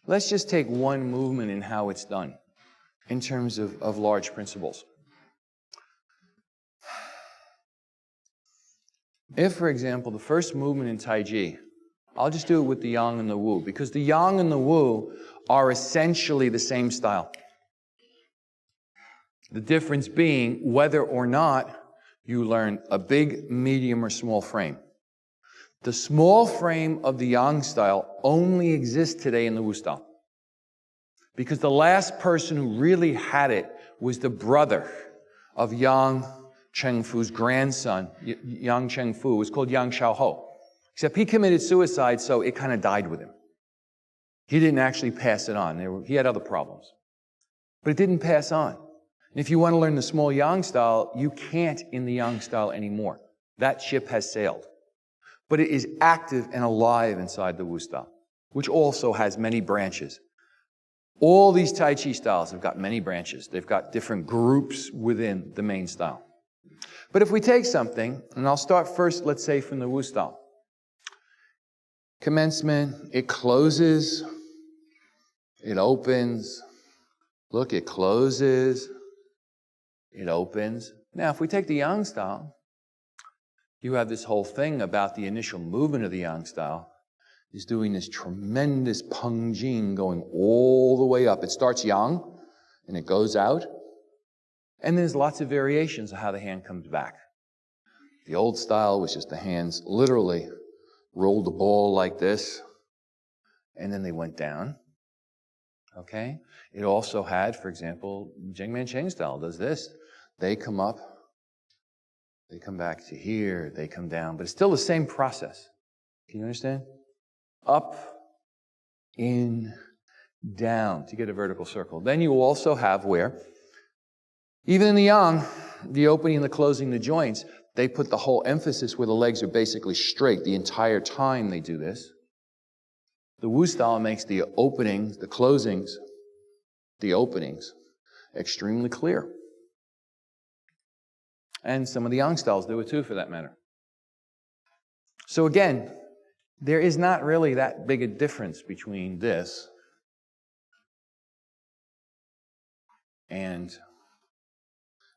Let's just take one movement and how it's done in terms of large principles. If, for example, the first movement in Tai Chi, I'll just do it with the Yang and the Wu, because the Yang and the Wu are essentially the same style. The difference being whether or not you learn a big, medium, or small frame. The small frame of the Yang style only exists today in the Wu style. Because the last person who really had it was the brother of Yang Chengfu's grandson. Yang Chengfu was called Yang Shaoho. Except he committed suicide, so it kind of died with him. He didn't actually pass it on. He had other problems. But it didn't pass on. And if you want to learn the small Yang style, you can't in the Yang style anymore. That ship has sailed. But it is active and alive inside the Wu style, which also has many branches. All these Tai Chi styles have got many branches. They've got different groups within the main style. But if we take something, and I'll start first, let's say, from the Wu style. Commencement, it closes, it opens. Look, it closes, it opens. Now, if we take the Yang style, you have this whole thing about the initial movement of the Yang style is doing this tremendous Peng Jing going all the way up. It starts Yang, and it goes out. And there's lots of variations of how the hand comes back. The old style was just the hands literally rolled the ball like this, and then they went down. Okay? It also had, for example, Jingman Cheng style does this. They come up, they come back to here, they come down, but it's still the same process. Can you understand? Up, in, down to get a vertical circle. Then you also have where, even in the Yang, the opening and the closing the joints, they put the whole emphasis where the legs are basically straight the entire time they do this. The Wu style makes the openings, the closings, the openings extremely clear. And some of the Yang styles do it too, for that matter. So again, there is not really that big a difference between this and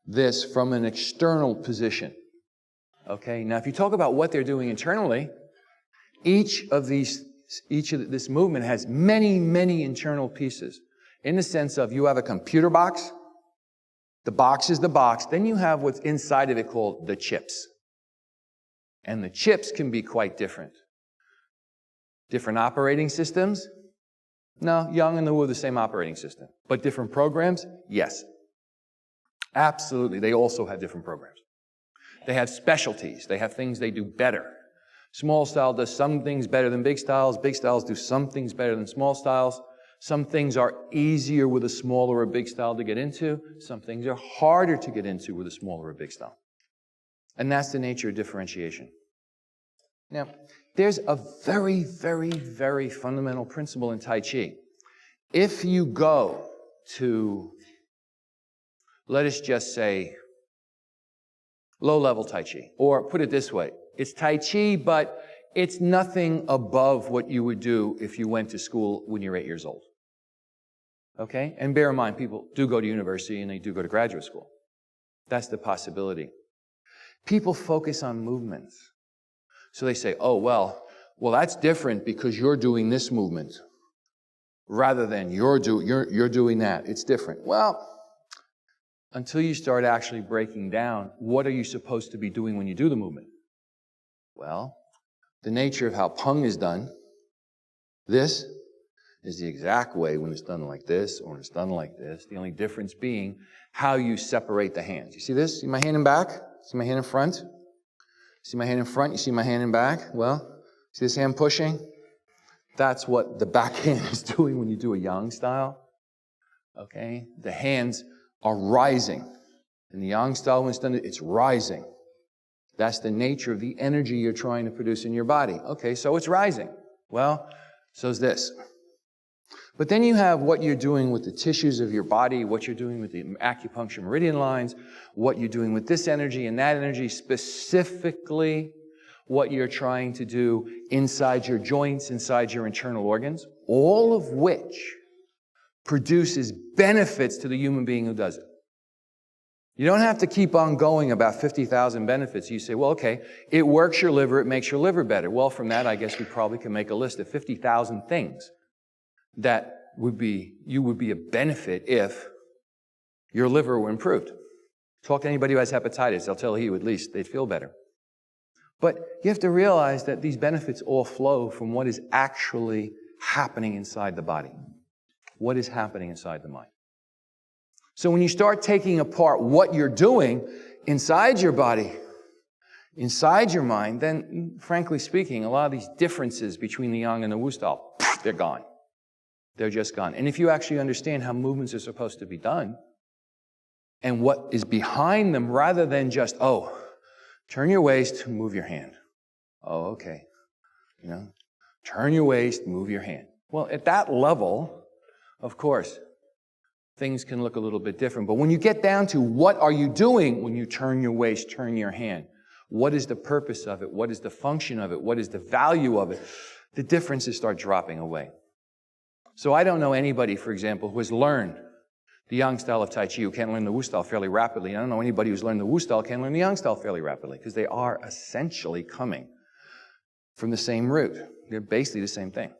this from an external position. Okay, now if you talk about what they're doing internally, each of this movement has many, many internal pieces. In the sense of you have a computer box, the box is the box, then you have what's inside of it called the chips. And the chips can be quite different. Different operating systems? No, Yang and the Wu are the same operating system. But different programs? Yes. Absolutely, they also have different programs. They have specialties. They have things they do better. Small style does some things better than big styles. Big styles do some things better than small styles. Some things are easier with a small or a big style to get into. Some things are harder to get into with a small or a big style. And that's the nature of differentiation. Now, there's a very, very, very fundamental principle in Tai Chi. If you go to, let us just say, low-level Tai Chi, or put it this way, it's Tai Chi, but it's nothing above what you would do if you went to school when you're 8 years old. Okay? And bear in mind, people do go to university and they do go to graduate school. That's the possibility. People focus on movements. So they say, oh, well, that's different because you're doing this movement rather than you're doing that. It's different. Well, until you start actually breaking down, what are you supposed to be doing when you do the movement? Well, the nature of how Peng is done, this is the exact way when it's done like this or when it's done like this. The only difference being how you separate the hands. You see this? See my hand in back? See my hand in front? See my hand in front? You see my hand in back? Well, see this hand pushing? That's what the back hand is doing when you do a Yang style. Okay? The hands are rising. In the Yang style, when it's done, it's rising. That's the nature of the energy you're trying to produce in your body. Okay, so it's rising. Well, so is this. But then you have what you're doing with the tissues of your body, what you're doing with the acupuncture meridian lines, what you're doing with this energy and that energy, specifically what you're trying to do inside your joints, inside your internal organs, all of which produces benefits to the human being who does it. You don't have to keep on going about 50,000 benefits. You say, well, okay, it works your liver, it makes your liver better. Well, from that, I guess we probably can make a list of 50,000 things that you would be a benefit if your liver were improved. Talk to anybody who has hepatitis, they'll tell you at least they'd feel better. But you have to realize that these benefits all flow from what is actually happening inside the body. What is happening inside the mind? So when you start taking apart what you're doing inside your body, inside your mind, then, frankly speaking, a lot of these differences between the yang and the wu style, they're gone. They're just gone. And if you actually understand how movements are supposed to be done and what is behind them, rather than just, oh, turn your waist, move your hand. Oh, okay. Turn your waist, move your hand. Well, at that level, of course, things can look a little bit different. But when you get down to what are you doing when you turn your waist, turn your hand? What is the purpose of it? What is the function of it? What is the value of it? The differences start dropping away. So I don't know anybody, for example, who has learned the yang style of Tai Chi who can learn the wu style fairly rapidly. I don't know anybody who's learned the wu style can learn the yang style fairly rapidly, because they are essentially coming from the same root. They're basically the same thing.